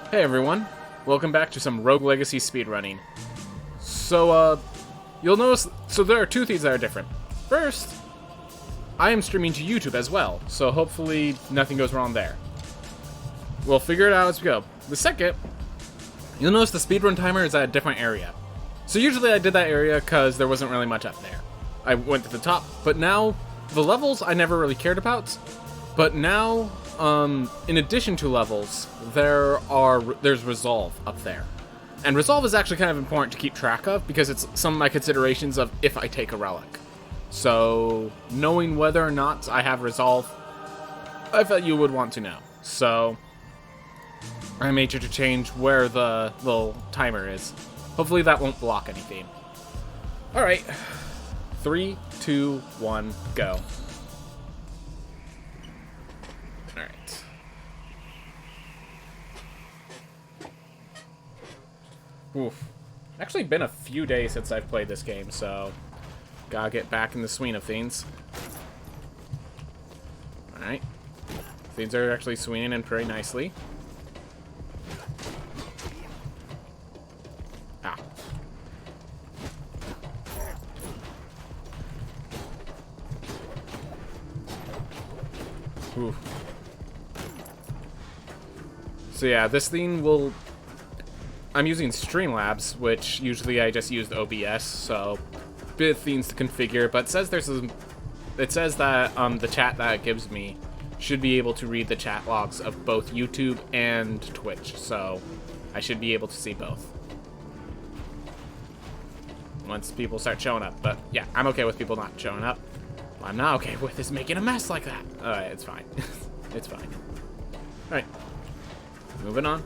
Hey everyone, welcome back to some Rogue Legacy speedrunning. So, you'll notice, there are two things that are different. First, I am streaming to YouTube as well, so hopefully nothing goes wrong there. We'll figure it out as we go. The second, you'll notice the speedrun timer is at a different area. So usually I did that area because there wasn't really much up there. I went to the top, but now, the levels I never really cared about, but now, in addition to levels, there's resolve up there. And resolve is actually kind of important to keep track of because it's some of my considerations of if I take a relic. So, knowing whether or not I have resolve, I felt you would want to know. So, I made sure to change where the little timer is. Hopefully that won't block anything. Alright. 3, 2, 1, go. Alright. Oof. Actually been a few days since I've played this game, so gotta get back in the swing of things. Alright. Things are actually swinging in pretty nicely. Ah. Oof. So yeah, this thing will... I'm using Streamlabs, which usually I just use OBS, so bit of things to configure, but it says that the chat that it gives me should be able to read the chat logs of both YouTube and Twitch, so I should be able to see both once people start showing up. But yeah, I'm okay with people not showing up. What I'm not okay with is making a mess like that. Alright, it's fine. It's fine. Alright. Moving on.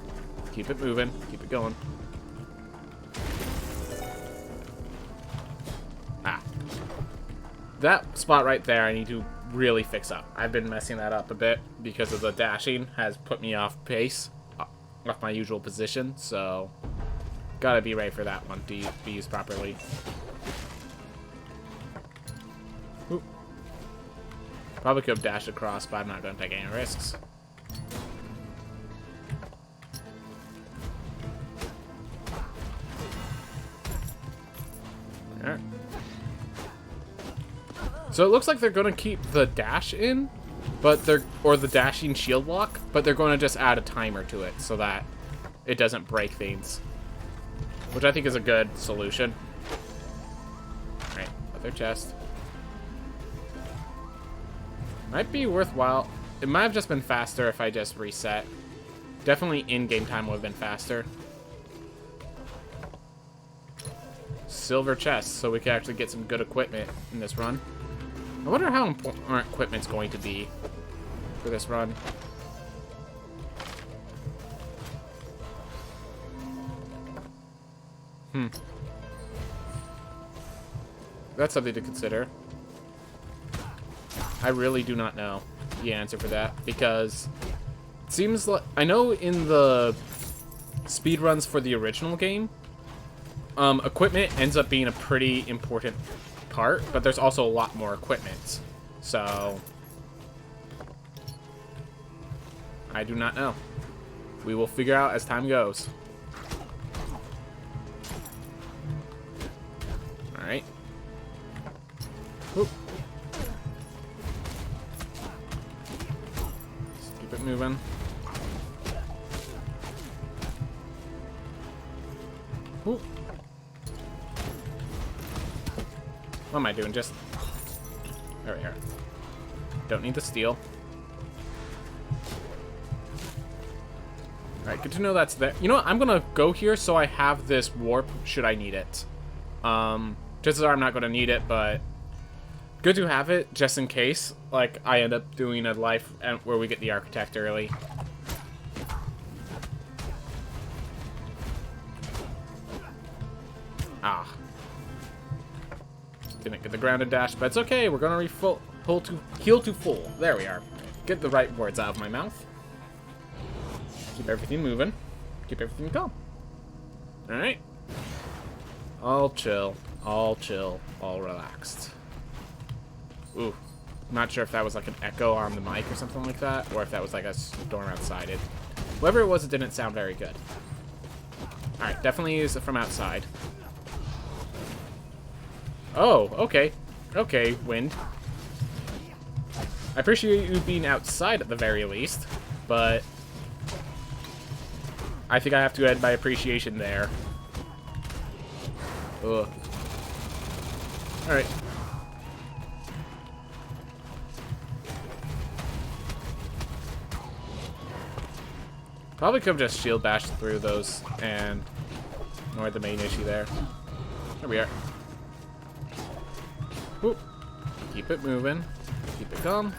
Keep it moving. Keep it going. Ah. That spot right there I need to really fix up. I've been messing that up a bit because of the dashing has put me off pace, off my usual position, so gotta be ready for that one to be used properly. Oop. Probably could have dashed across, but I'm not going to take any risks. Alright. So it looks like they're going to keep the dash in, but or the dashing shield lock, but they're going to just add a timer to it so that it doesn't break things, which I think is a good solution. Alright, other chest. Might be worthwhile. It might have just been faster if I just reset. Definitely in-game time would have been faster. Silver chest, so we can actually get some good equipment in this run. I wonder how important our equipment's going to be for this run. That's something to consider. I really do not know the answer for that, because it seems like... I know in the speedruns for the original game, equipment ends up being a pretty important part, but there's also a lot more equipment. So, I do not know. We will figure out as time goes. Alright. Just keep it moving. Ooh. What am I doing? Just... There we are. Don't need the steel. Alright, good to know that's there. You know what? I'm gonna go here so I have this warp should I need it. Just as I'm not gonna need it, but good to have it just in case. Like, I end up doing a life where we get the architect early. Ah. Didn't get the grounded dash, but it's okay. We're gonna heal to full. There we are. Get the right words out of my mouth. Keep everything moving. Keep everything calm. Alright. All chill. All chill. All relaxed. Ooh. I'm not sure if that was like an echo on the mic or something like that, or if that was like a storm outside it. Whoever it was, it didn't sound very good. Alright, definitely is from outside. Oh, okay. Okay, wind. I appreciate you being outside at the very least, but I think I have to add my appreciation there. Ugh. Alright. Probably could have just shield bashed through those and ignored the main issue there. There we are. Whoop. Keep it moving. Keep it calm.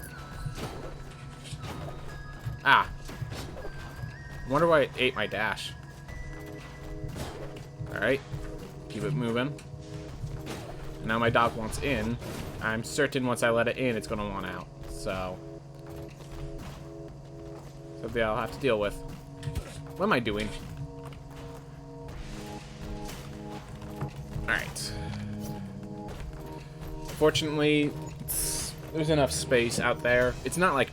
Ah. I wonder why it ate my dash. Alright. Keep it moving. And now my dog wants in. I'm certain once I let it in, it's going to want out. So. Something I'll have to deal with. What am I doing? Alright. Fortunately, there's enough space out there. It's not like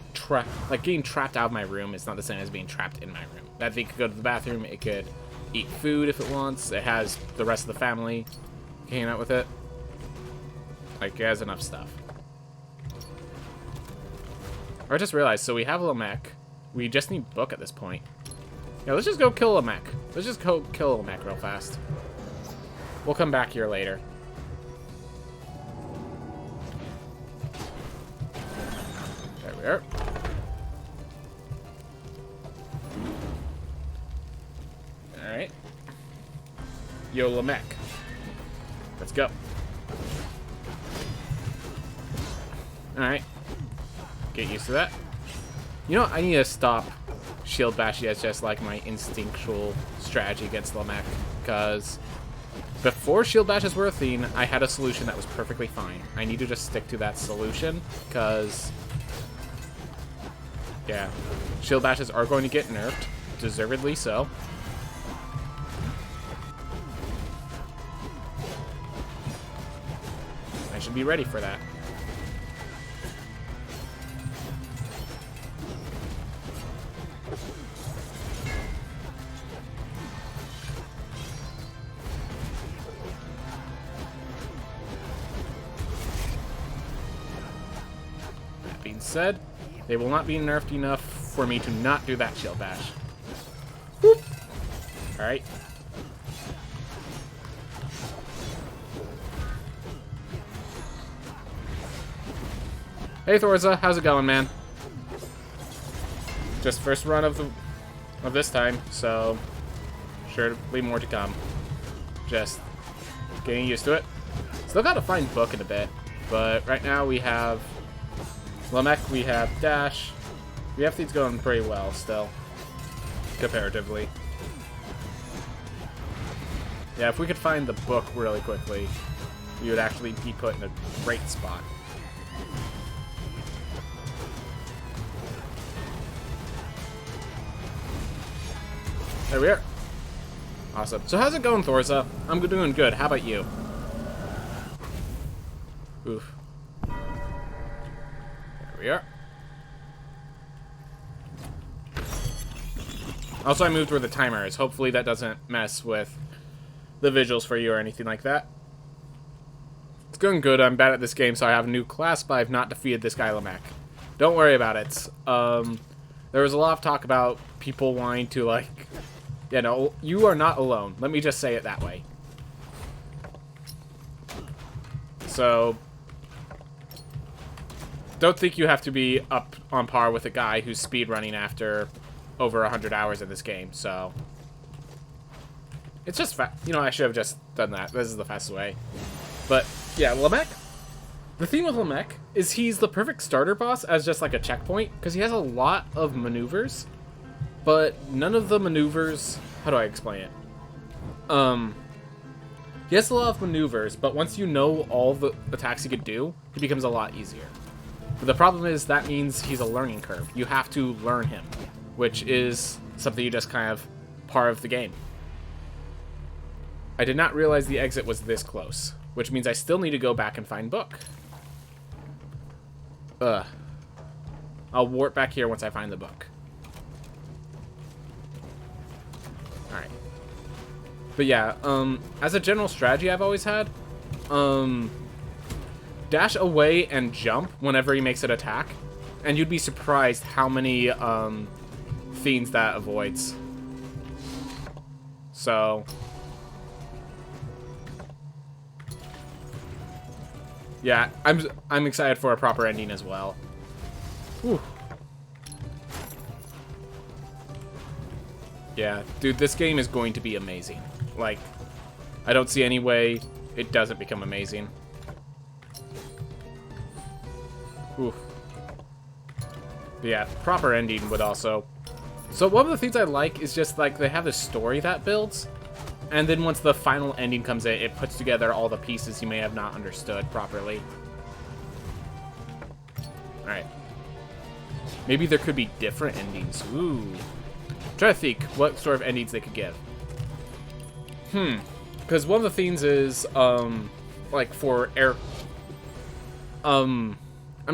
getting trapped out of my room. It's not the same as being trapped in my room. That thing could go to the bathroom. It could eat food if it wants. It has the rest of the family hanging out with it. Like, it has enough stuff. I just realized, so we have Lamech. We just need Book at this point. Yeah, let's just go kill Lamech. Let's just go kill Lamech real fast. We'll come back here later. There we are. Alright. Yo, Lamech. Let's go. Alright. Get used to that. You know, I need to stop shield bashing as just like my instinctual strategy against Lamech, because before shield bashes were a thing, I had a solution that was perfectly fine. I need to just stick to that solution, because yeah, shield bashes are going to get nerfed, deservedly so. I should be ready for that. Said, they will not be nerfed enough for me to not do that shield bash. Whoop. All right. Hey Thorza, how's it going, man? Just first run of this time, so surely more to come. Just getting used to it. Still gotta find Book in a bit, but right now we have Lamech, we have Dash. We have things going pretty well still, comparatively. Yeah, if we could find the Book really quickly, we would actually be put in a great spot. There we are. Awesome. So how's it going, Thorza? I'm doing good. How about you? Oof. There we are. Also, I moved where the timer is. Hopefully that doesn't mess with the visuals for you or anything like that. It's going good. I'm bad at this game, so I have a new class, but I've not defeated this guy, Lamech. Don't worry about it. There was a lot of talk about people wanting to, like... Yeah, no, you are not alone. Let me just say it that way. So... don't think you have to be up on par with a guy who's speedrunning after over 100 hours in this game, so... it's just you know, I should have just done that. This is the fastest way. But, yeah, Lamech. The thing with Lamech is he's the perfect starter boss as just like a checkpoint, because he has a lot of maneuvers, but none of the maneuvers... how do I explain it? He has a lot of maneuvers, but once you know all the attacks he could do, it becomes a lot easier. But the problem is that means he's a learning curve. You have to learn him, which is something you just kind of part of the game. I did not realize the exit was this close, which means I still need to go back and find Book. Ugh. I'll warp back here once I find the Book. Alright. But yeah, as a general strategy I've always had, dash away and jump whenever he makes an attack, and you'd be surprised how many, fiends that avoids. So... yeah, I'm excited for a proper ending as well. Whew. Yeah, dude, this game is going to be amazing. Like, I don't see any way it doesn't become amazing. Oof. But yeah, proper ending would also... So one of the things I like is just, like, they have this story that builds, and then once the final ending comes in, it puts together all the pieces you may have not understood properly. Alright. Maybe there could be different endings. Ooh. Try to think what sort of endings they could give. Because one of the things is, like, for air... I'm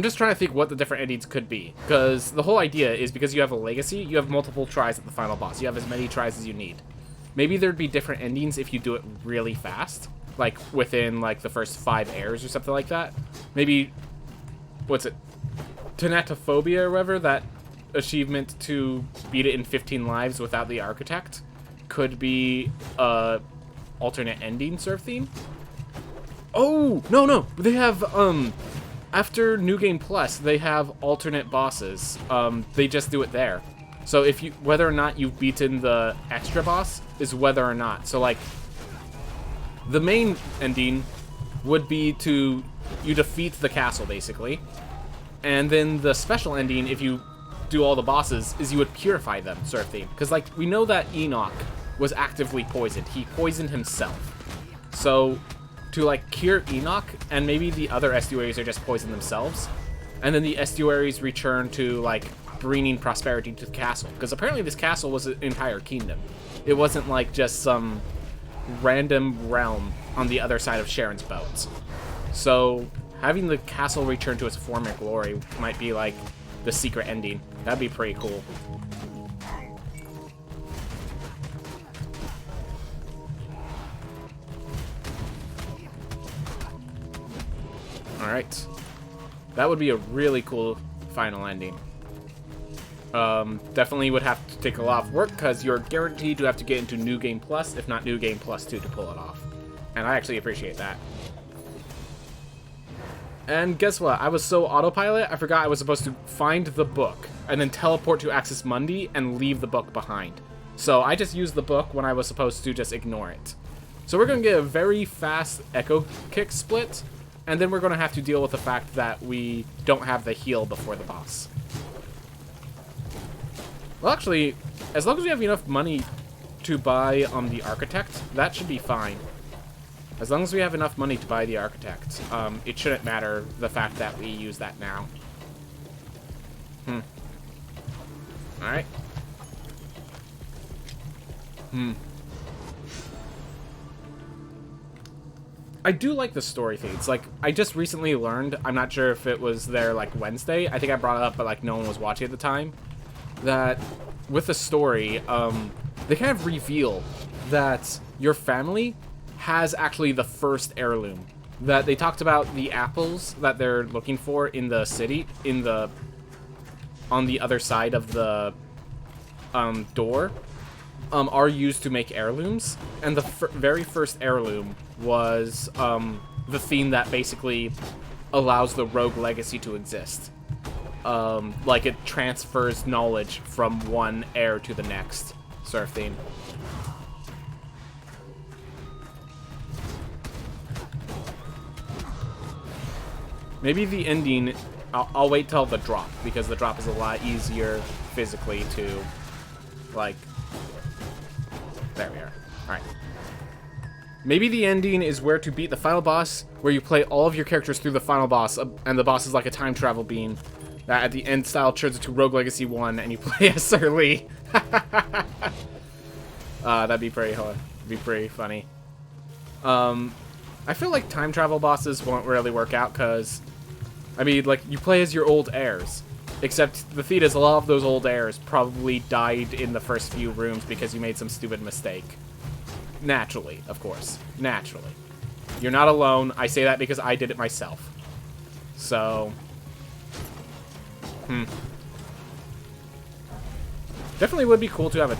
just trying to think what the different endings could be. Because the whole idea is because you have a legacy, you have multiple tries at the final boss. You have as many tries as you need. Maybe there'd be different endings if you do it really fast. Like, within, like, the first 5 airs or something like that. Maybe... what's it? Thanatophobia or whatever, that achievement to beat it in 15 lives without the architect could be a alternate ending sort of theme. Oh, no, they have after New Game Plus they have alternate bosses. They just do it there. So if you, whether or not you've beaten the extra boss is whether or not. So like the main ending would be to you defeat the castle basically. And then the special ending, if you do all the bosses, is you would purify them, sort of thing. Because, like, we know that Enoch was actively poisoned. He poisoned himself. So, to, like, cure Enoch, and maybe the other estuaries are just poisoned themselves, and then the estuaries return to, like, bringing prosperity to the castle. Because apparently this castle was an entire kingdom. It wasn't, like, just some random realm on the other side of Sharon's boats. So... having the castle return to its former glory might be, like, the secret ending. That'd be pretty cool. Alright. That would be a really cool final ending. Definitely would have to take a lot of work, because you're guaranteed to have to get into New Game Plus, if not New Game Plus 2, to pull it off. And I actually appreciate that. And guess what? I was so autopilot, I forgot I was supposed to find the book, and then teleport to Axis Mundi, and leave the book behind. So I just used the book when I was supposed to just ignore it. So we're going to get a very fast Echo Kick split, and then we're going to have to deal with the fact that we don't have the heal before the boss. Well, actually, as long as we have enough money to buy the Architect, that should be fine. As long as we have enough money to buy the Architect, it shouldn't matter the fact that we use that now. Alright. I do like the story feeds. Like, I just recently learned, I'm not sure if it was there, like, Wednesday. I think I brought it up, but, like, no one was watching at the time. That, with the story, they kind of reveal that your family has actually the first heirloom. That they talked about the apples that they're looking for in the city, on the other side of the door, are used to make heirlooms. And the very first heirloom was the theme that basically allows the rogue legacy to exist. Like it transfers knowledge from one heir to the next, sort of thing. Maybe the ending, I'll wait till the drop, because the drop is a lot easier physically to, like, there we are. Alright. Maybe the ending is where to beat the final boss, where you play all of your characters through the final boss, and the boss is like a time travel beam, that at the end style turns into Rogue Legacy 1, and you play as Sir Lee. That'd be pretty hard. It'd be pretty funny. I feel like time travel bosses won't really work out, because, I mean, like, you play as your old heirs, Except the thing is, a lot of those old heirs probably died in the first few rooms because you made some stupid mistake. Naturally, of course. Naturally. You're not alone. I say that because I did it myself. So... Definitely would be cool to have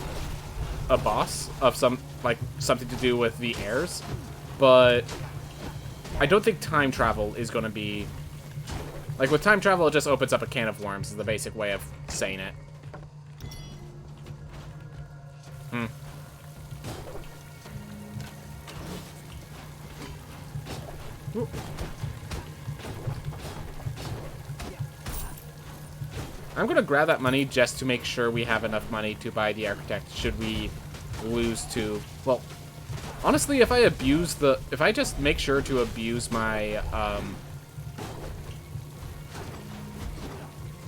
a boss of some, like, something to do with the heirs. But I don't think time travel is going to be... Like, with time travel, it just opens up a can of worms, is the basic way of saying it. Ooh. I'm going to grab that money just to make sure we have enough money to buy the architect should we lose to... Well, honestly, if I just make sure to abuse my,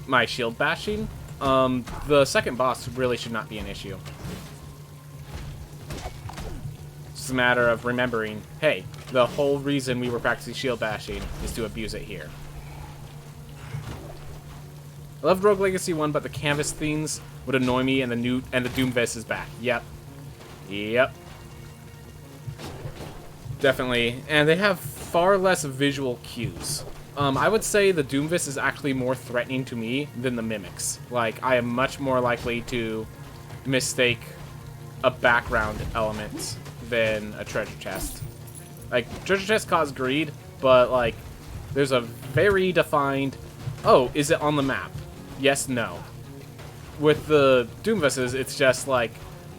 my shield bashing, the second boss really should not be an issue. It's just a matter of remembering, hey, the whole reason we were practicing shield bashing is to abuse it here. I loved Rogue Legacy 1, but the canvas themes would annoy me, and the Doomfist is back. Yep. Yep. Definitely. And they have far less visual cues. I would say the Doomfist is actually more threatening to me than the Mimics. Like, I am much more likely to mistake a background element than a treasure chest. Like, treasure chests cause greed, but, like, there's a very defined... Oh, is it on the map? Yes, no. With the Doomfists, it's just like,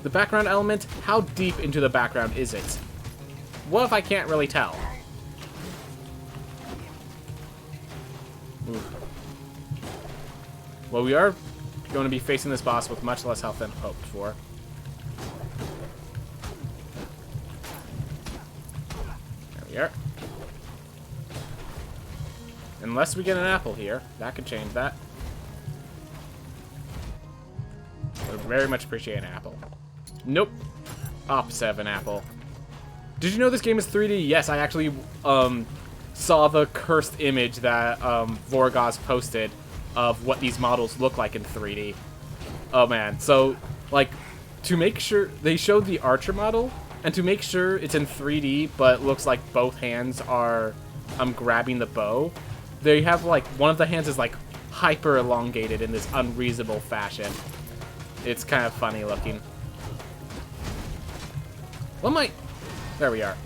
the background element, how deep into the background is it? What if I can't really tell? Oof. Well, we are going to be facing this boss with much less health than hoped for. There we are. Unless we get an apple here. That could change that. I would very much appreciate an apple. Nope. Opposite of an apple. Did you know this game is 3D? Yes, I actually saw the cursed image that Vorgoz posted of what these models look like in 3D. Oh man. So, like, to make sure... They showed the Archer model, and to make sure it's in 3D, but looks like both hands are grabbing the bow... They have, like, one of the hands is, like, hyper elongated in this unreasonable fashion. It's kind of funny looking. What might... There we are.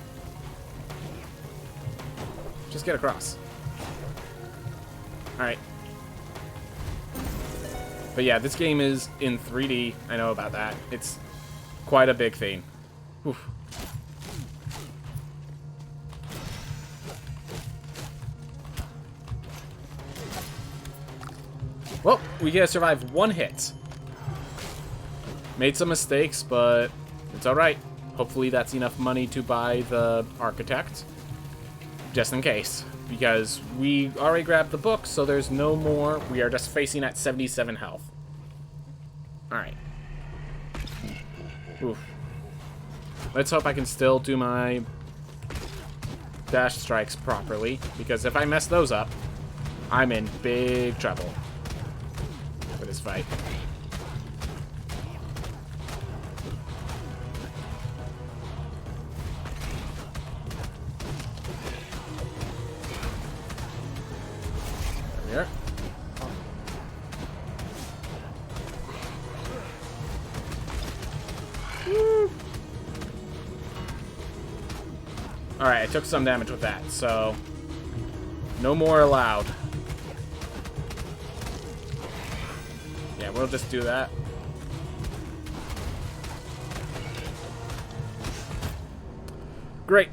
Just get across. Alright. But yeah, this game is in 3D. I know about that. It's quite a big thing. Oof. Well, we get to survive one hit. Made some mistakes, but it's alright. Hopefully that's enough money to buy the architect. Just in case. Because we already grabbed the book, so there's no more. We are just facing at 77 health. Alright. Oof. Let's hope I can still do my dash strikes properly. Because if I mess those up, I'm in big trouble. For this fight. There we are. Alright, I took some damage with that, so no more allowed. Yeah, we'll just do that. Great.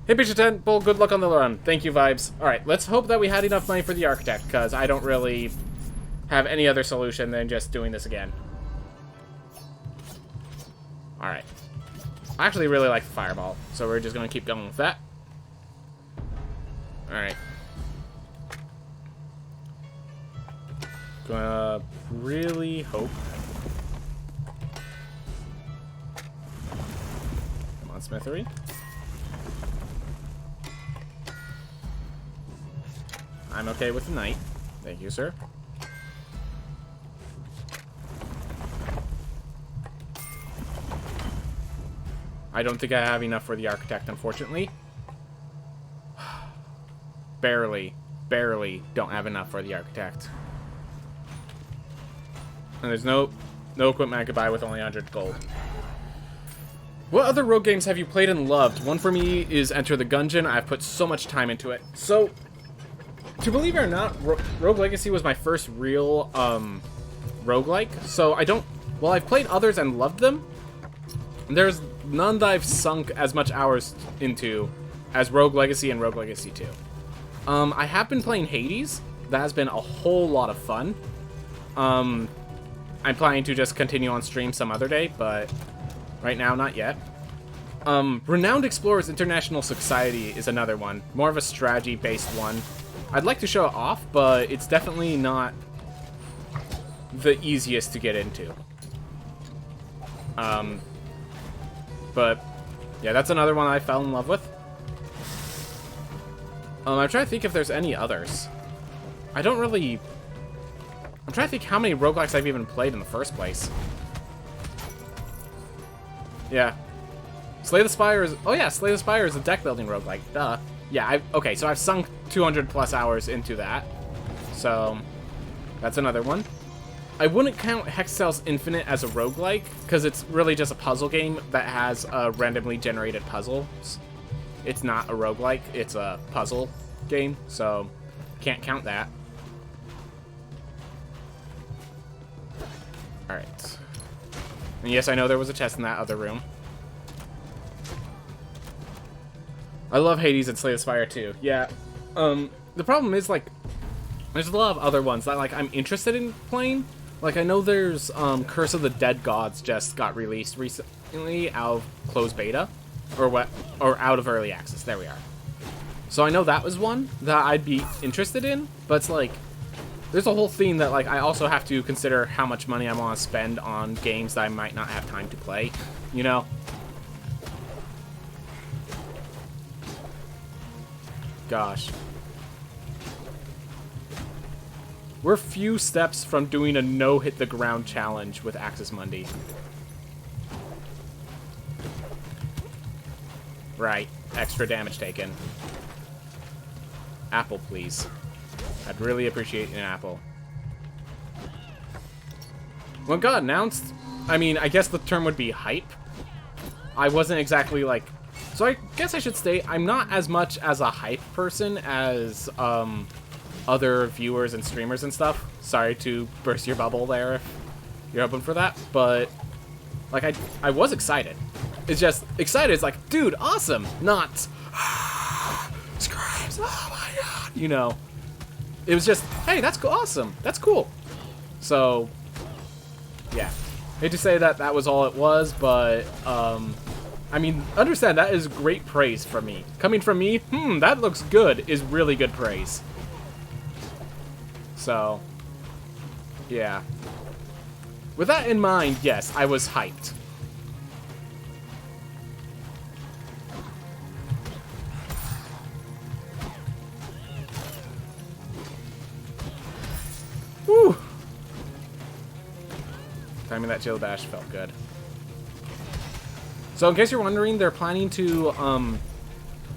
Hey, Picture 10, Bull, good luck on the run. Thank you, Vibes. Alright, let's hope that we had enough money for the architect, because I don't really have any other solution than just doing this again. Alright. I actually really like the fireball, so we're just going to keep going with that. Alright. Gonna really hope. Come on, Smithery. I'm okay with the knight. Thank you, sir. I don't think I have enough for the Architect, unfortunately. Barely don't have enough for the Architect. And there's no equipment I could buy with only 100 gold. What other rogue games have you played and loved? One for me is Enter the Gungeon. I've put so much time into it. So, to believe it or not, Rogue Legacy was my first real roguelike. So I don't... Well, I've played others and loved them. There's none that I've sunk as much hours into as Rogue Legacy and Rogue Legacy 2. I have been playing Hades. That has been a whole lot of fun. I'm planning to just continue on stream some other day, but right now, not yet. Renowned Explorers International Society is another one. More of a strategy-based one. I'd like to show it off, but it's definitely not the easiest to get into. But, yeah, that's another one I fell in love with. I'm trying to think if there's any others. I'm trying to think how many roguelikes I've even played in the first place. Yeah. Slay the Spire is... Oh yeah, Slay the Spire is a deck-building roguelike. Duh. Yeah, okay, so I've sunk 200 plus hours into that. So, that's another one. I wouldn't count Hexcel's Infinite as a roguelike, because it's really just a puzzle game that has randomly generated puzzles. It's not a roguelike, it's a puzzle game, so can't count that. Alright. And yes, I know there was a chest in that other room. I love Hades and Slay the Spire too. Yeah. The problem is, like, there's a lot of other ones that, like, I'm interested in playing. Like, I know there's Curse of the Dead Gods just got released recently out of closed beta. Or out of early access. There we are. So I know that was one that I'd be interested in, but it's like, there's a whole theme that, like, I also have to consider how much money I want to spend on games that I might not have time to play, you know? Gosh. We're few steps from doing a no-hit-the-ground challenge with Axis Mundi. Right. Extra damage taken. Apple, please. I'd really appreciate an apple. When it got announced, I mean, I guess the term would be hype. I wasn't exactly, like... So I guess I should state, I'm not as much as a hype person as other viewers and streamers and stuff. Sorry to burst your bubble there if you're hoping for that, but like I was excited. It's just, excited is like, dude, awesome, not screams, oh my god, you know. It was just, hey, that's cool, awesome, that's cool. So, yeah. Hate to say that that was all it was, but, I mean, understand, that is great praise from me. Coming from me, that looks good, is really good praise. So, yeah. With that in mind, yes, I was hyped. Woo! Timing that chill dash felt good. So in case you're wondering, they're planning to,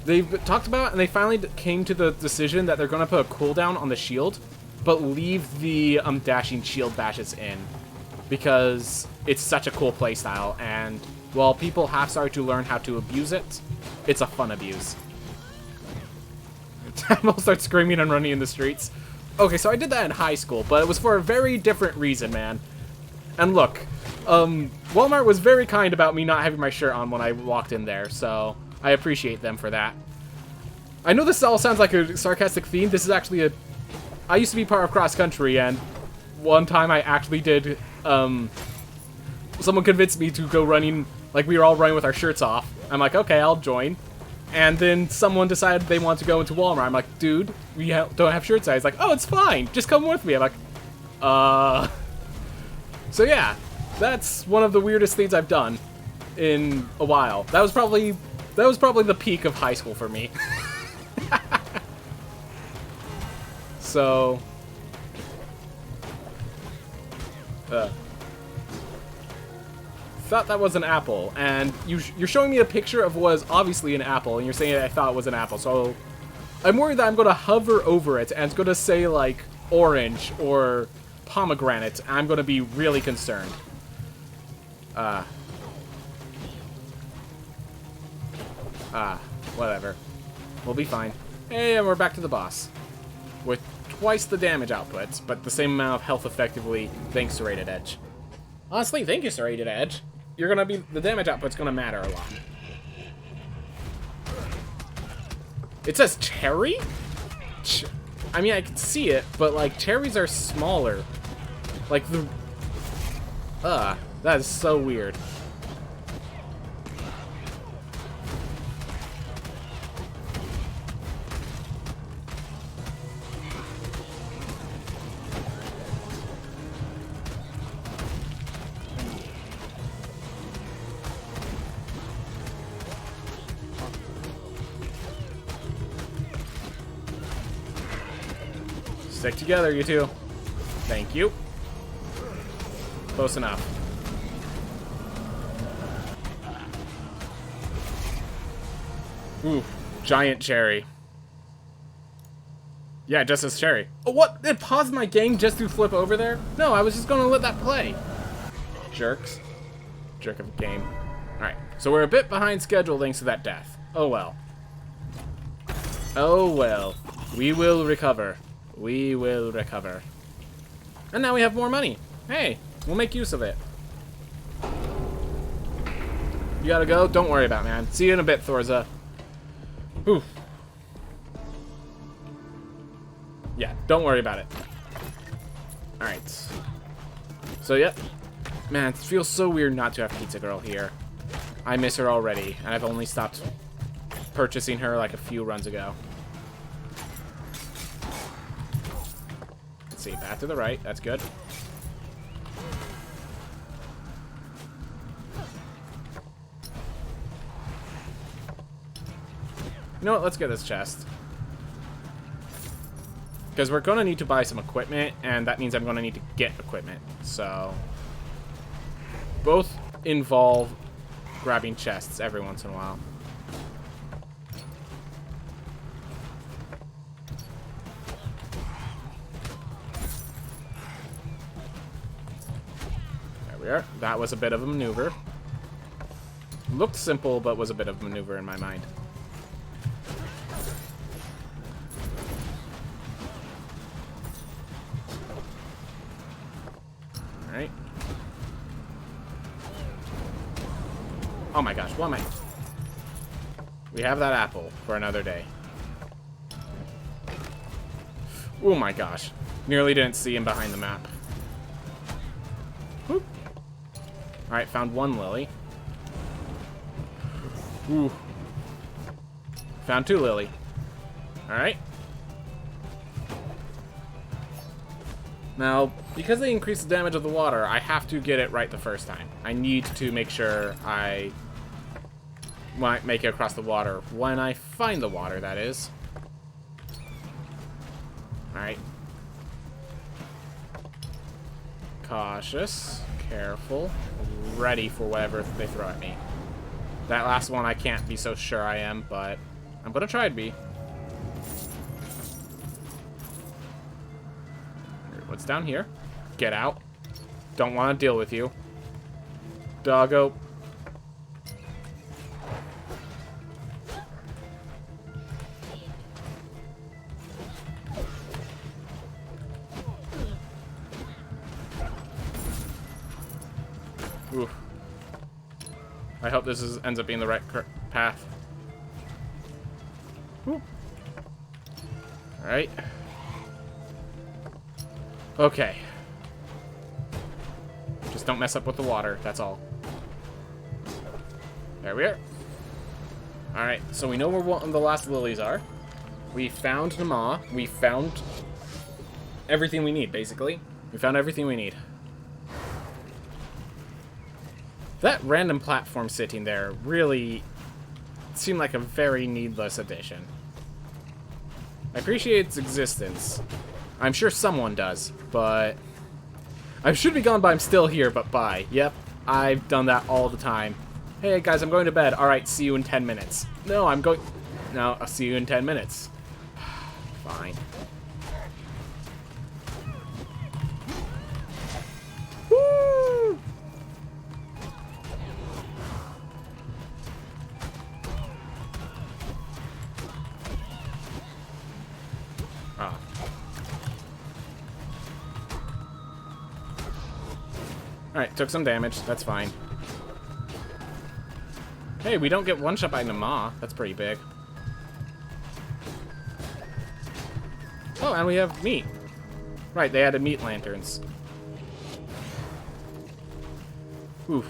they've talked about, and they finally came to the decision that they're going to put a cooldown on the shield, but leave the dashing shield bashes in, because it's such a cool playstyle, and while people have started to learn how to abuse it, it's a fun abuse. I'll start screaming and running in the streets. Okay, so I did that in high school, but it was for a very different reason, man. And look, Walmart was very kind about me not having my shirt on when I walked in there, so I appreciate them for that. I know this all sounds like a sarcastic theme. This is actually I used to be part of cross country, and one time I actually did, someone convinced me to go running, like we were all running with our shirts off. I'm like, okay, I'll join. And then someone decided they wanted to go into Walmart. I'm like, dude, we don't have shirts on. He's like, oh, it's fine. Just come with me. I'm like, So yeah, that's one of the weirdest things I've done in a while. That was probably the peak of high school for me. So, thought that was an apple, and you're showing me a picture of what is obviously an apple, and you're saying I thought it was an apple, so I'm worried that I'm going to hover over it, and it's going to say, like, orange or pomegranate, and I'm going to be really concerned. Whatever. We'll be fine. Hey, and we're back to the boss. With twice the damage output, but the same amount of health effectively, thanks to Rated Edge. Honestly, thank you, Rated Edge. You're gonna be... the damage output's gonna matter a lot. It says cherry? I mean, I can see it, but, like, cherries are smaller. Like, the... that is so weird. Stick together, you two. Thank you. Close enough. Ooh, giant cherry. Yeah, just as cherry. Oh, what? It paused my game just to flip over there? No, I was just gonna let that play. Jerks. Jerk of a game. Alright, so we're a bit behind schedule thanks to that death. Oh well. Oh well. We will recover. We will recover. And now we have more money. Hey, we'll make use of it. You gotta go? Don't worry about it, man. See you in a bit, Thorza. Whew. Yeah, don't worry about it. Alright. So, yep. Man, it feels so weird not to have Pizza Girl here. I miss her already, and I've only stopped purchasing her like a few runs ago. See, back to the right. That's good. You know what? Let's get this chest. Because we're going to need to buy some equipment, and that means I'm going to need to get equipment. So, both involve grabbing chests every once in a while. That was a bit of a maneuver. Looked simple, but was a bit of a maneuver in my mind. Alright. Oh my gosh, what am I... We have that apple for another day. Oh my gosh. Nearly didn't see him behind the map. Whoop. Alright, found one lily. Ooh. Found two lily. Alright. Now, because they increase the damage of the water, I have to get it right the first time. I need to make sure I might make it across the water when I find the water, that is. Alright. Cautious. Careful. Ready for whatever they throw at me. That last one I can't be so sure I am, but I'm gonna try to be. What's down here? Get out. Don't want to deal with you. Doggo. Oof. I hope this ends up being the right path. Alright. Okay. Just don't mess up with the water, that's all. There we are. Alright, so we know where one of the last lilies are. We found Nama. We found everything we need, basically. We found everything we need. That random platform sitting there really seemed like a very needless addition. I appreciate its existence. I'm sure someone does, but... I should be gone, but I'm still here, but bye. Yep, I've done that all the time. Hey guys, I'm going to bed. Alright, see you in 10 minutes. No, I'm going... No, I'll see you in 10 minutes. Fine. Woo! Oh. Alright, took some damage. That's fine. Hey, we don't get one shot by Nama. That's pretty big. Oh, and we have meat. Right, they added meat lanterns. Oof.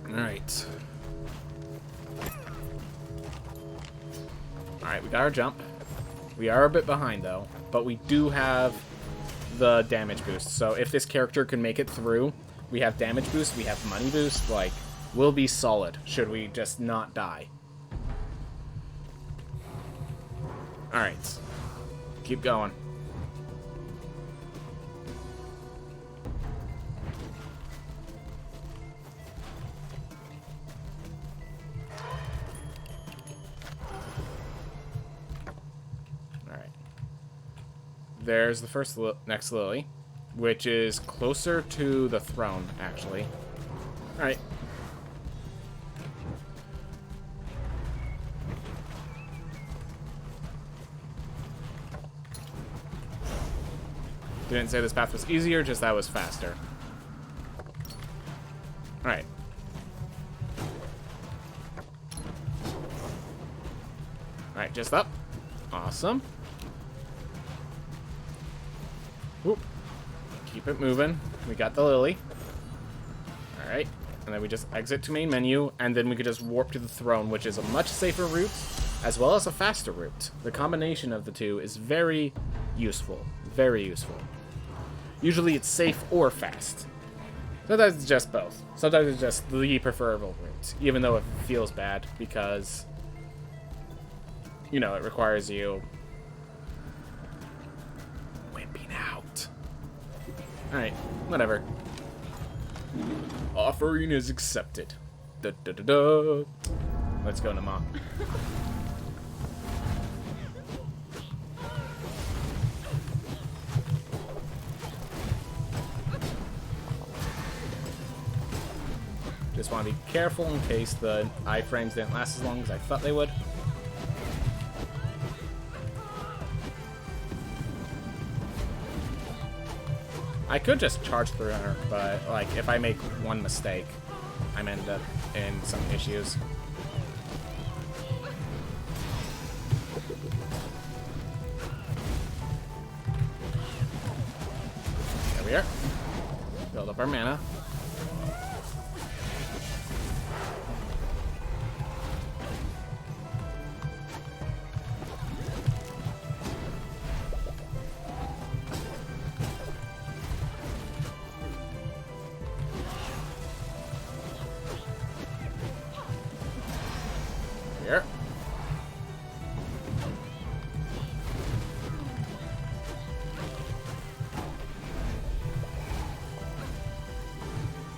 Alright. Alright, we got our jump. We are a bit behind, though. But we do have the damage boost. So if this character can make it through, we have damage boost, we have money boost, like, we'll be solid should we just not die. Alright. Keep going. Alright. There's the first next lily, which is closer to the throne, actually. Alright. Didn't say this path was easier, just that was faster. Alright. Alright, just up. Awesome. Whoop. Keep it moving. We got the lily. Alright. And then we just exit to main menu, and then we could just warp to the throne, which is a much safer route, as well as a faster route. The combination of the two is very useful. Very useful. Usually it's safe or fast. Sometimes it's just both. Sometimes it's just the preferable route, even though it feels bad because, you know, it requires you wimping out. Alright, whatever. Offering is accepted. Da, da, da, da. Let's go, Nama. Just want to be careful in case the iframes didn't last as long as I thought they would. I could just charge through her, but like if I make one mistake, I'm end up in some issues. There we are. Build up our mana. Here.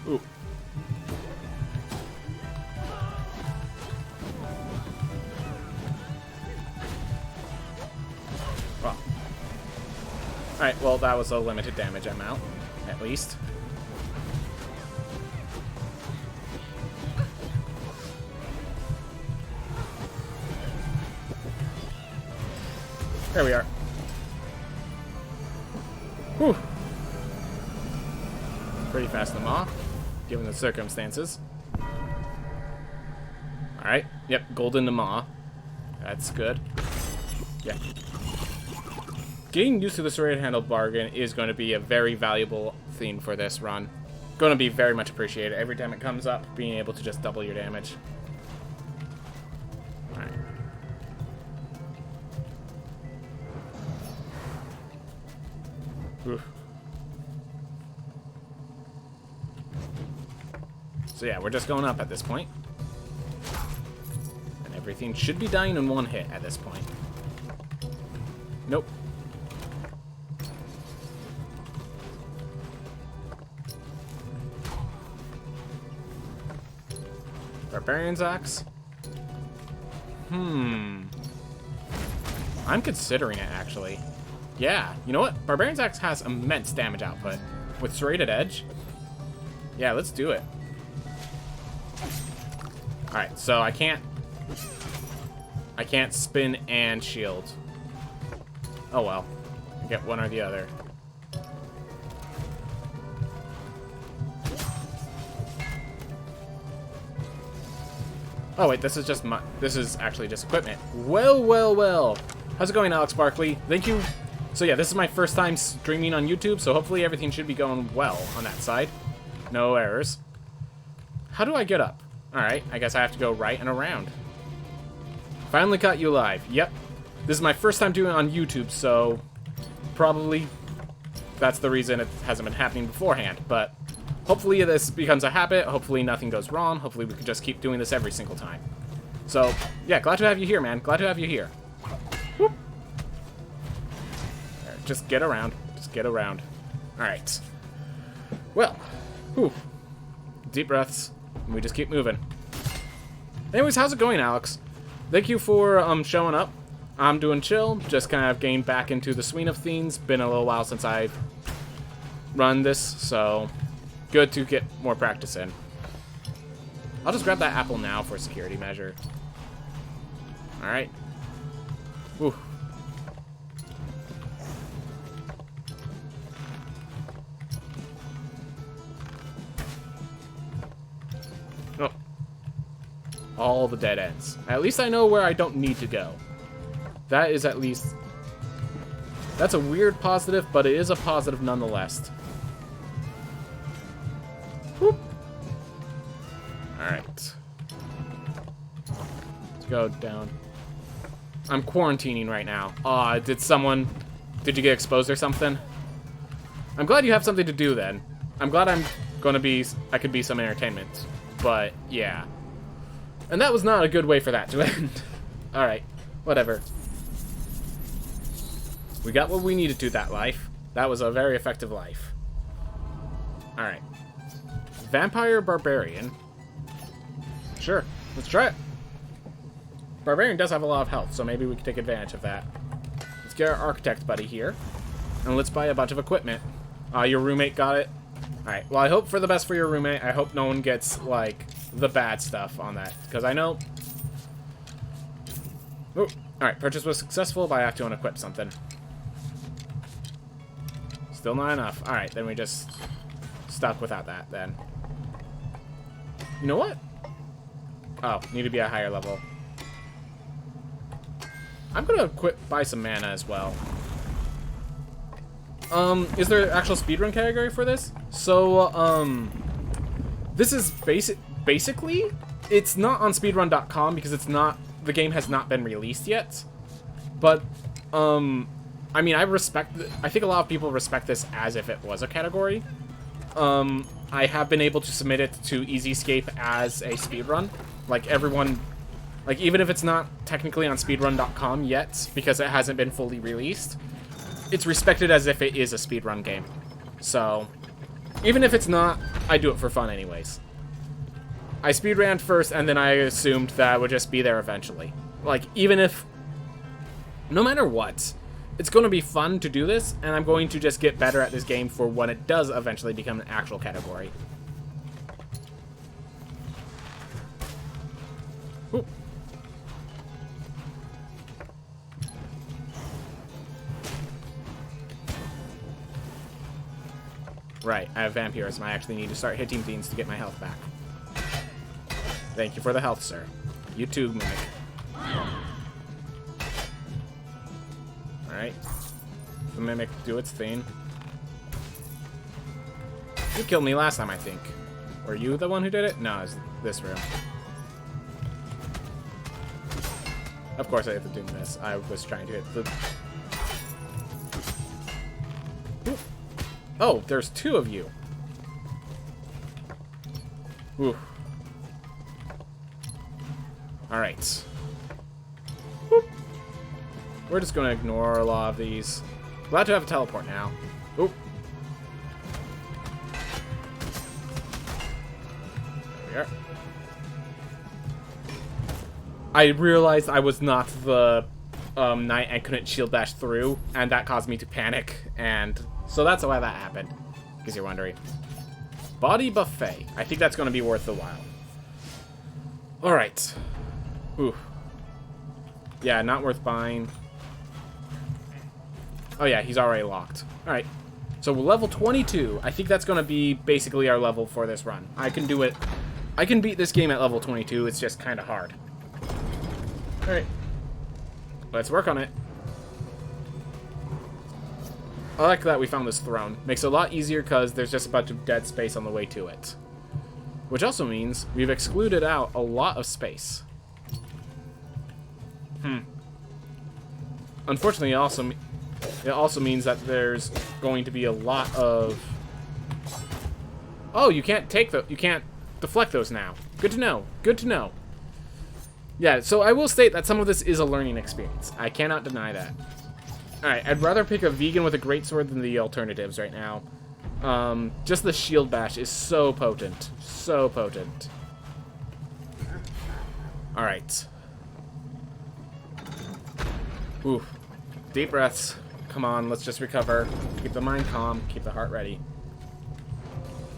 Ooh. Well. Alright, well that was a limited damage amount, at least. There we are. Whew. Pretty fast them off, given the circumstances. Alright, yep, golden Nama. That's good. Yeah. Getting used to the serrated-handled bargain is going to be a very valuable thing for this run. Going to be very much appreciated. Every time it comes up, being able to just double your damage. Alright. Oof. So yeah, we're just going up at this point. And everything should be dying in one hit at this point. Nope. Barbarian's Axe. I'm considering it, actually. Yeah, you know what? Barbarian's Axe has immense damage output. With serrated edge? Yeah, let's do it. Alright, so I can't spin and shield. Oh well. I get one or the other. Oh wait, this is actually just equipment. Well, well, well. How's it going, Alex Barkley? Thank you. So yeah, this is my first time streaming on YouTube, so hopefully everything should be going well on that side. No errors. How do I get up? Alright, I guess I have to go right and around. Finally caught you live. Yep. This is my first time doing it on YouTube, so probably that's the reason it hasn't been happening beforehand. But hopefully this becomes a habit. Hopefully nothing goes wrong. Hopefully we can just keep doing this every single time. So, yeah, glad to have you here, man. Glad to have you here. Whoop. Right, just get around. Just get around. Alright. Well, whew. Deep breaths. And we just keep moving. Anyways, how's it going, Alex? Thank you for showing up. I'm doing chill. Just kind of getting back into the swing of things. Been a little while since I've run this, so good to get more practice in. I'll just grab that apple now for security measure. Alright. Whew. Oh. All the dead ends. At least I know where I don't need to go. That is at least... That's a weird positive, but it is a positive nonetheless. Whoop. Alright. Let's go down. I'm quarantining right now. Aw, did you get exposed or something? I'm glad you have something to do then. I'm glad I could be some entertainment. But, yeah. And that was not a good way for that to end. Alright, whatever. We got what we needed to that life. That was a very effective life. Alright. Vampire Barbarian. Sure, let's try it. Barbarian does have a lot of health, so maybe we can take advantage of that. Let's get our Architect buddy here. And let's buy a bunch of equipment. Your roommate got it? Alright, well I hope for the best for your roommate. I hope no one gets, like, the bad stuff on that. Because I know... Ooh. Alright, purchase was successful, but I have to unequip something. Still not enough. Alright, then we just stuck without that, then. You know what? Oh, need to be a higher level. I'm gonna buy some mana as well. Is there an actual speedrun category for this? So, this is basically, it's not on speedrun.com because the game has not been released yet. But, I mean, I think a lot of people respect this as if it was a category. I have been able to submit it to EasyScape as a speedrun. Like, everyone... Like, even if it's not technically on speedrun.com yet, because it hasn't been fully released, it's respected as if it is a speedrun game. So, even if it's not, I do it for fun anyways. I speedran first, and then I assumed that it would just be there eventually. Like, even if... No matter what, it's going to be fun to do this, and I'm going to just get better at this game for when it does eventually become an actual category. Ooh. Right, I have vampirism. I actually need to start hitting things to get my health back. Thank you for the health, sir. You too, Mimic. Alright. The Mimic do its thing. You killed me last time, I think. Were you the one who did it? No, it was this room. Of course I have to do this. I was trying to hit the... Ooh. Oh, there's two of you. Ooh. Alright. We're just going to ignore a lot of these. Glad to have a teleport now. Oop. There we are. I realized I was not the knight and couldn't shield bash through, and that caused me to panic, and so that's why that happened, because you're wondering. Body buffet. I think that's going to be worth the while. Alright. Ooh. Yeah, not worth buying. Oh yeah, he's already locked. Alright. So level 22. I think that's going to be basically our level for this run. I can do it. I can beat this game at level 22. It's just kind of hard. Alright. Let's work on it. I like that we found this throne. Makes it a lot easier because there's just a bunch of dead space on the way to it. Which also means we've excluded out a lot of space. Unfortunately, it also means that there's going to be a lot of... Oh, you can't deflect those now. Good to know. Good to know. Yeah, so I will state that some of this is a learning experience. I cannot deny that. Alright, I'd rather pick a vegan with a greatsword than the alternatives right now. Just the shield bash is so potent. So potent. Alright. Ooh. Deep breaths. Come on, let's just recover. Keep the mind calm. Keep the heart ready.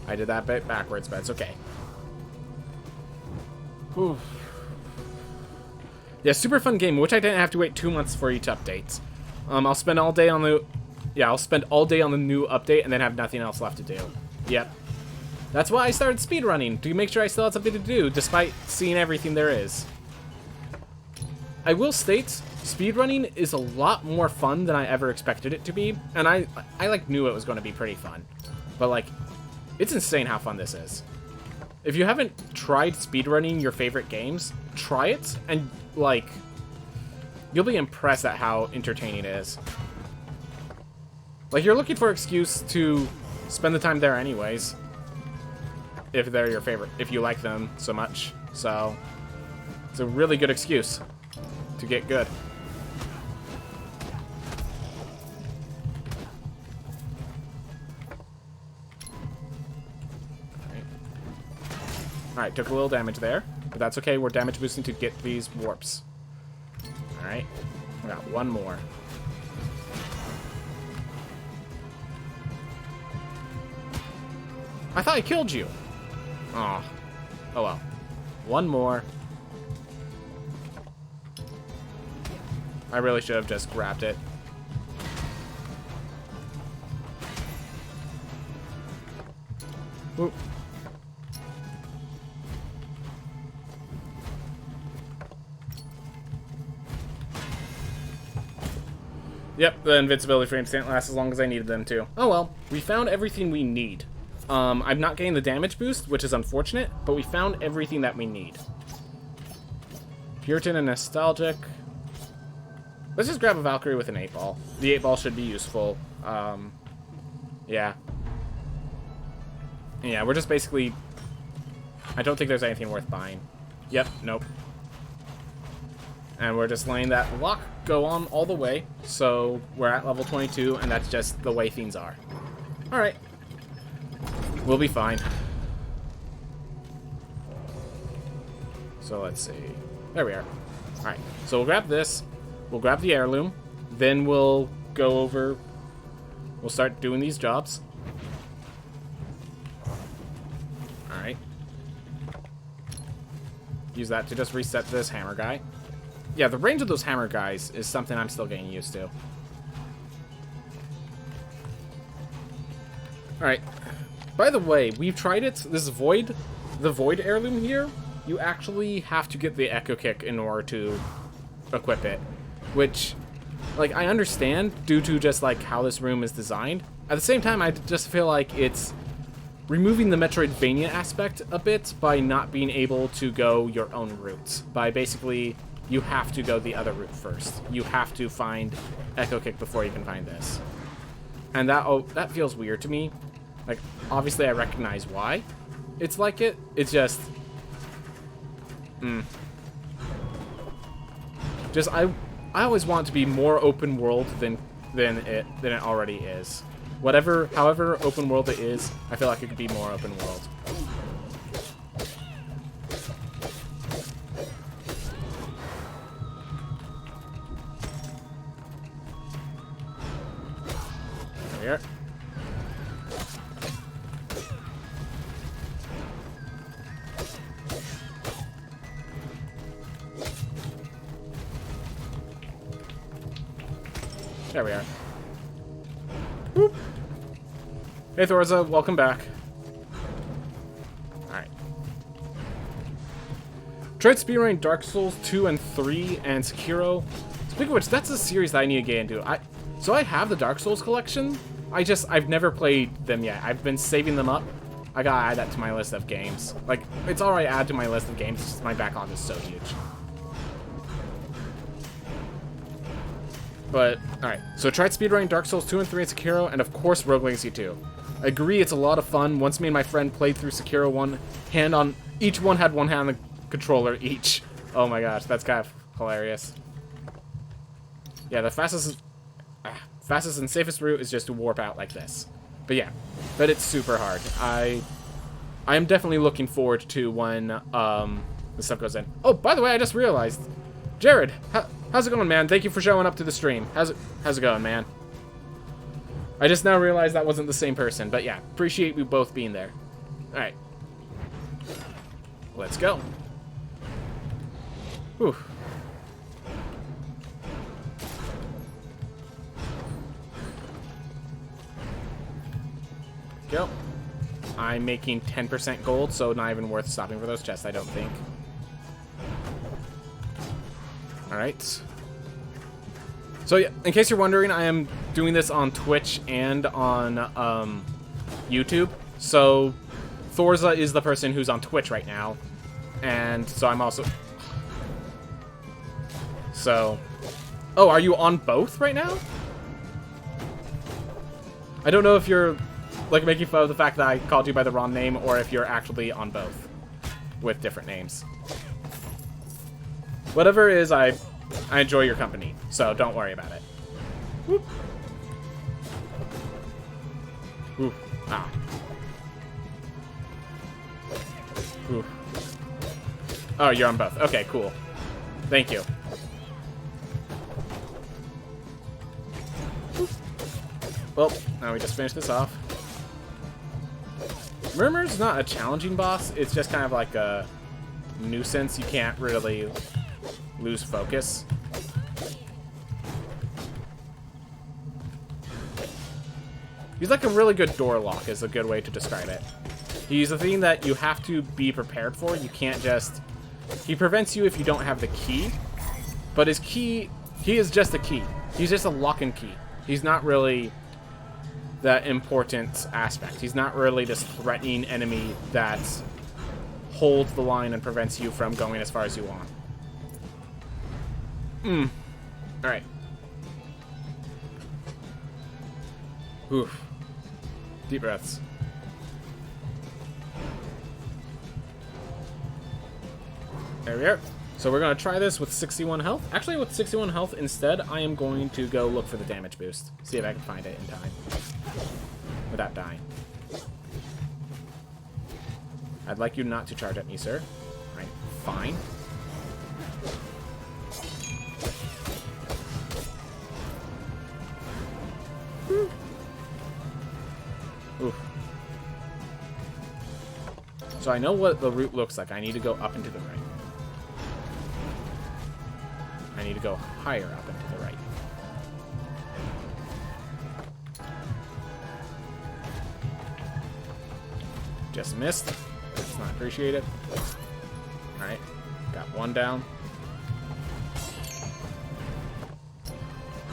I did that bit backwards, but it's okay. Ooh. Yeah, super fun game, which I didn't have to wait 2 months for each update. I'll spend all day on the... Yeah, I'll spend all day on the new update and then have nothing else left to do. Yep. That's why I started speedrunning, to make sure I still had something to do, despite seeing everything there is. I will state, speedrunning is a lot more fun than I ever expected it to be, and I like knew it was going to be pretty fun. But like, it's insane how fun this is. If you haven't tried speedrunning your favorite games, try it, and like, you'll be impressed at how entertaining it is. Like, you're looking for an excuse to spend the time there anyways. If they're your favorite, if you like them so much. So, it's a really good excuse to get good. Alright, took a little damage there, but that's okay. We're damage boosting to get these warps. Alright, we got one more. I thought I killed you. Aw. Oh well. One more. I really should have just grabbed it. Oop. Yep, the invincibility frames didn't last as long as I needed them to. Oh well, we found everything we need. I'm not getting the damage boost, which is unfortunate, but we found everything that we need. Puritan and Nostalgic. Let's just grab a Valkyrie with an 8-ball. The 8-ball should be useful. Yeah. Yeah, we're just basically... I don't think there's anything worth buying. Yep, nope. And we're just letting that lock go on all the way. So we're at level 22, and that's just the way things are. Alright. We'll be fine. So let's see. There we are. Alright, so we'll grab this. We'll grab the heirloom. Then we'll go over... We'll start doing these jobs. Alright. Use that to just reset this hammer guy. Yeah, the range of those hammer guys is something I'm still getting used to. Alright. By the way, we've tried it. This Void, the Void heirloom here, you actually have to get the Echo Kick in order to equip it. Which, like, I understand due to just, like, how this room is designed. At the same time, I just feel like it's removing the Metroidvania aspect a bit by not being able to go your own route. By basically, you have to go the other route first. You have to find Echo Kick before you can find this. And that feels weird to me. Like, obviously I recognize why it's like it. It's just... Just, I always want it to be more open world than it already is. However open world it is, I feel like it could be more open world. we are. There we are. Whoop. Hey Thorza, welcome back. Alright. Tried speedrunning Dark Souls 2 and 3 and Sekiro. Speaking of which, that's a series that I need to get into. So I have the Dark Souls collection. I've never played them yet. I've been saving them up. I gotta add that to my list of games. Like, it's alright to add to my list of games, it's just my backlog is so huge. But, alright. So I tried speedrunning Dark Souls 2 and 3 and Sekiro, and of course Rogue Legacy 2. I agree, it's a lot of fun. Once me and my friend played through Sekiro each one had one hand on the controller each. Oh my gosh, that's kind of hilarious. Yeah, the fastest and safest route is just to warp out like this. But yeah, but it's super hard. I am definitely looking forward to when the stuff goes in. Oh, by the way, I just realized, Jared, how's it going, man? Thank you for showing up to the stream. How's it going, man? I just now realized that wasn't the same person, but yeah, appreciate you both being there. All right, let's go. Whew. Go. I'm making 10% gold, so not even worth stopping for those chests, I don't think. Alright. So yeah, in case you're wondering, I am doing this on Twitch and on YouTube. So Thorza is the person who's on Twitch right now. And so I'm also... So... Oh, are you on both right now? I don't know if you're... like making fun of the fact that I called you by the wrong name, or if you're actually on both with different names. Whatever it is, I enjoy your company, so don't worry about it. Whoop. Ooh. Ah. Ooh. Oh, you're on both. Okay, cool. Thank you. Well, now we just finished this off. Murmur's not a challenging boss, it's just kind of like a nuisance. You can't really lose focus. He's like a really good door lock is a good way to describe it. He's a thing that you have to be prepared for. You can't just... He prevents you if you don't have the key, but his key, he is just a key. He's just a lock and key. He's not really that important aspect. He's not really this threatening enemy that holds the line and prevents you from going as far as you want. Alright. Oof. Deep breaths. There we are. So we're going to try this with 61 health. Actually, with 61 health instead, I am going to go look for the damage boost. See if I can find it in time. Without dying. I'd like you not to charge at me, sir. Alright, fine. Oof. So I know what the route looks like. I need to go up and to the right. I need to go higher up and to the right. Just missed. It's not appreciated. Alright. Got one down.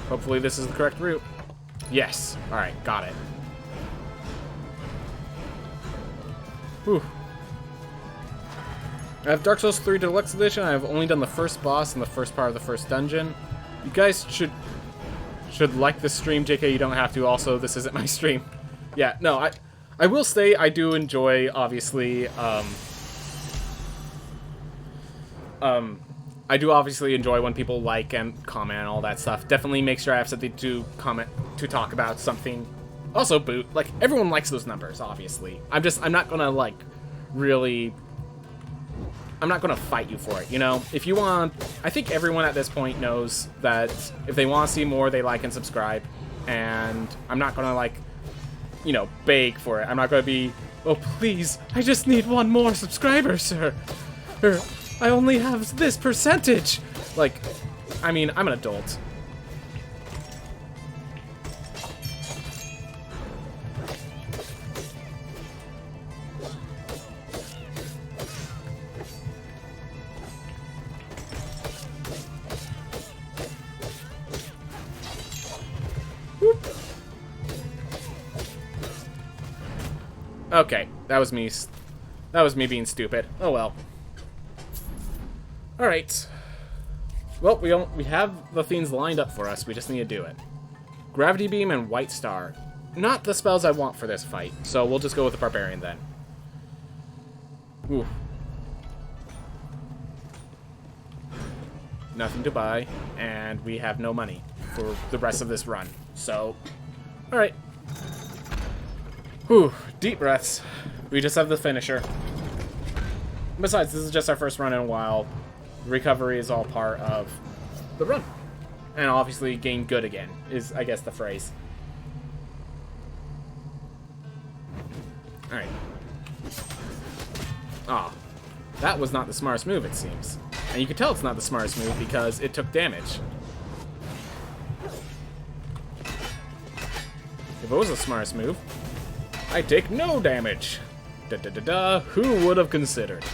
Hopefully this is the correct route. Yes. Alright, got it. Whew. I have Dark Souls 3 Deluxe Edition. I have only done the first boss and the first part of the first dungeon. You guys should like this stream. JK, you don't have to. Also, this isn't my stream. Yeah, no, I will say I do enjoy, obviously, I do obviously enjoy when people like and comment and all that stuff. Definitely make sure I have something to comment, to talk about something. Also, boot, like, everyone likes those numbers, obviously. I'm not gonna, like, really... I'm not gonna fight you for it, you know? If you want... I think everyone at this point knows that if they want to see more, they like and subscribe. and I'm not gonna, like, you know, beg for it. I'm not gonna be, oh, please, I just need one more subscriber, sir. Or, I only have this percentage. Like, I mean, I'm an adult. Okay, that was me. That was me being stupid. Oh well. All right. Well, we have the things lined up for us. We just need to do it. Gravity Beam and White Star. Not the spells I want for this fight, so we'll just go with the Barbarian then. Ooh. Nothing to buy, and we have no money for the rest of this run. So, all right. Whew, deep breaths. We just have the finisher. Besides, this is just our first run in a while. Recovery is all part of the run. And obviously, gain good again is, I guess, the phrase. Alright. Ah, that was not the smartest move, it seems. And you can tell it's not the smartest move because it took damage. If it was the smartest move, I take no damage. Da-da-da-da, who would have considered?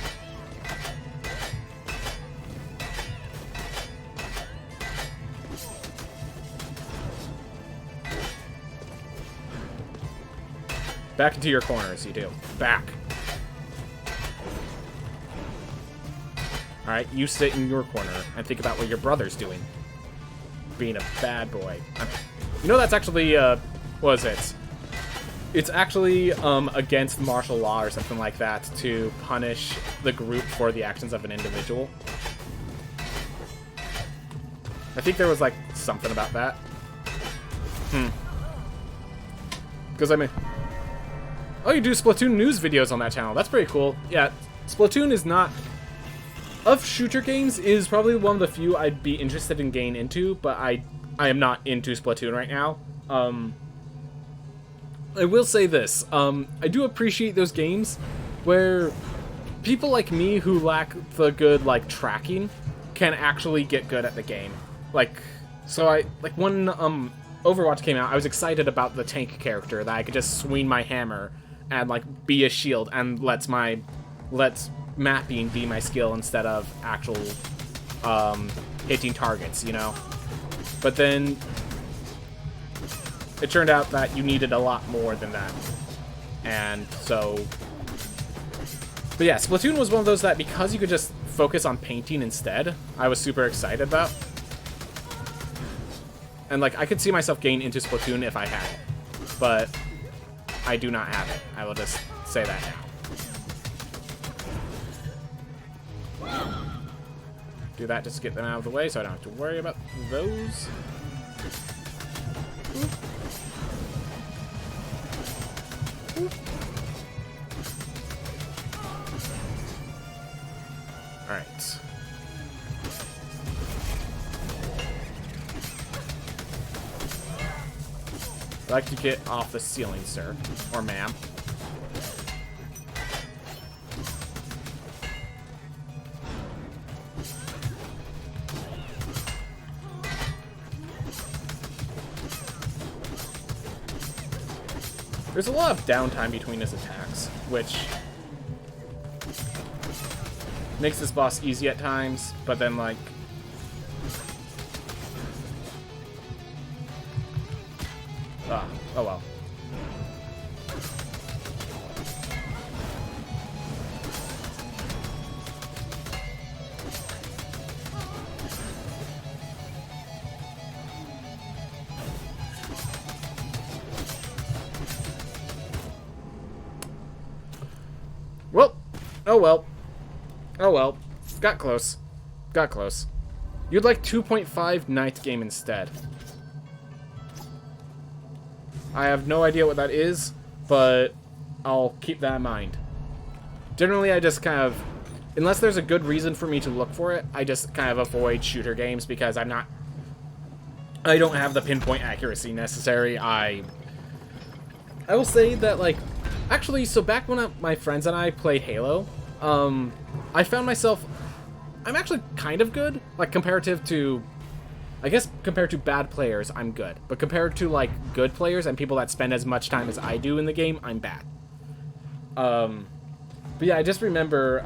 Back into your corners, you do. Back. Alright, you sit in your corner and think about what your brother's doing. Being a bad boy. You know that's actually, what is it? It's actually against martial law or something like that to punish the group for the actions of an individual. I think there was like something about that. Because I mean, oh, you do Splatoon news videos on that channel. That's pretty cool. Yeah, Splatoon is not, of shooter games, is probably one of the few I'd be interested in getting into, but I am not into Splatoon right now. I will say this, I do appreciate those games where people like me who lack the good, like, tracking can actually get good at the game. Like, so when, Overwatch came out, I was excited about the tank character, that I could just swing my hammer and, like, be a shield, and let mapping be my skill instead of actual, hitting targets, you know? But then it turned out that you needed a lot more than that. And so, but yeah, Splatoon was one of those that because you could just focus on painting instead, I was super excited about. And like, I could see myself getting into Splatoon if I had it. But I do not have it. I will just say that now. Do that just to get them out of the way so I don't have to worry about those. Alright. I'd like to get off the ceiling, sir. Or ma'am. There's a lot of downtime between his attacks, which makes this boss easy at times, but then, like, oh well. Well, oh well. Oh well. Got close. Got close. You'd like 2.5 night game instead. I have no idea what that is, but I'll keep that in mind. Generally, I just kind of, unless there's a good reason for me to look for it, I just kind of avoid shooter games because I'm I don't have the pinpoint accuracy necessary. I will say that, like, actually, so back when my friends and I played Halo, I found myself, I'm actually kind of good, like, comparative to, I guess, compared to bad players, I'm good. But compared to, like, good players and people that spend as much time as I do in the game, I'm bad. But yeah, I just remember,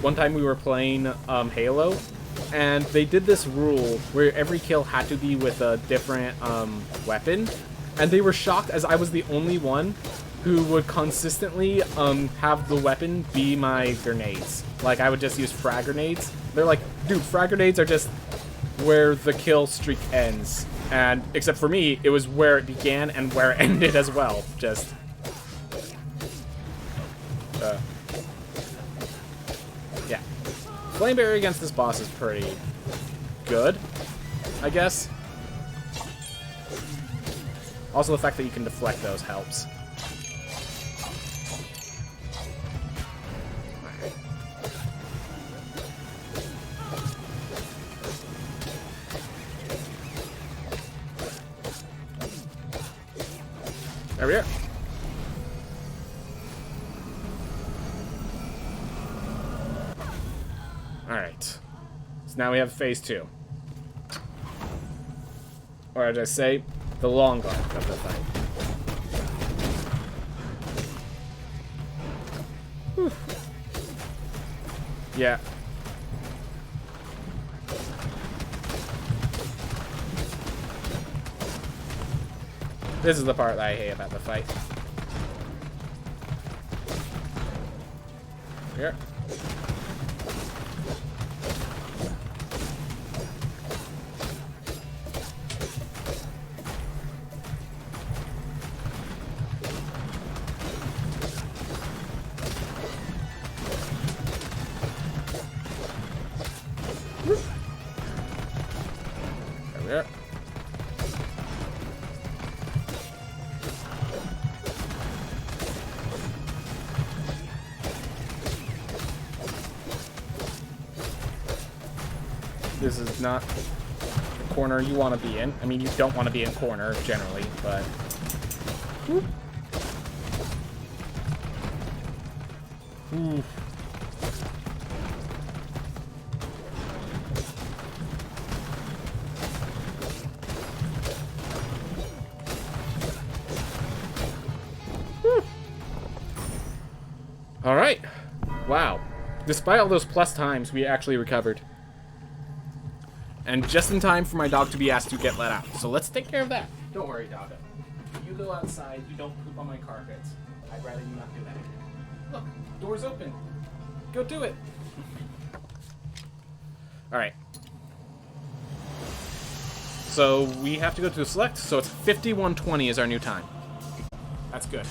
one time we were playing, Halo, and they did this rule where every kill had to be with a different, weapon, and they were shocked as I was the only one who would consistently, have the weapon be my grenades. Like, I would just use frag grenades. They're like, dude, frag grenades are just where the kill streak ends. And, except for me, it was where it began and where it ended as well. Just... yeah. Flame Barrier against this boss is pretty good, I guess. Also, the fact that you can deflect those helps. There we are. Alright. So now we have phase 2. Or as I say, the long arc of the fight. Whew. Yeah. This is the part that I hate about the fight. Here. There we are. This is not the corner you want to be in. I mean, you don't want to be in corner, generally, but... Whoop. Ooh. Alright. Wow. Despite all those plus times, we actually recovered. And just in time for my dog to be asked to get let out. So let's take care of that. Don't worry, doggo. You go outside, you don't poop on my carpet. I'd rather you not do that. Look, door's open. Go do it. Alright. So we have to go to select, so it's 51:20 is our new time. That's good.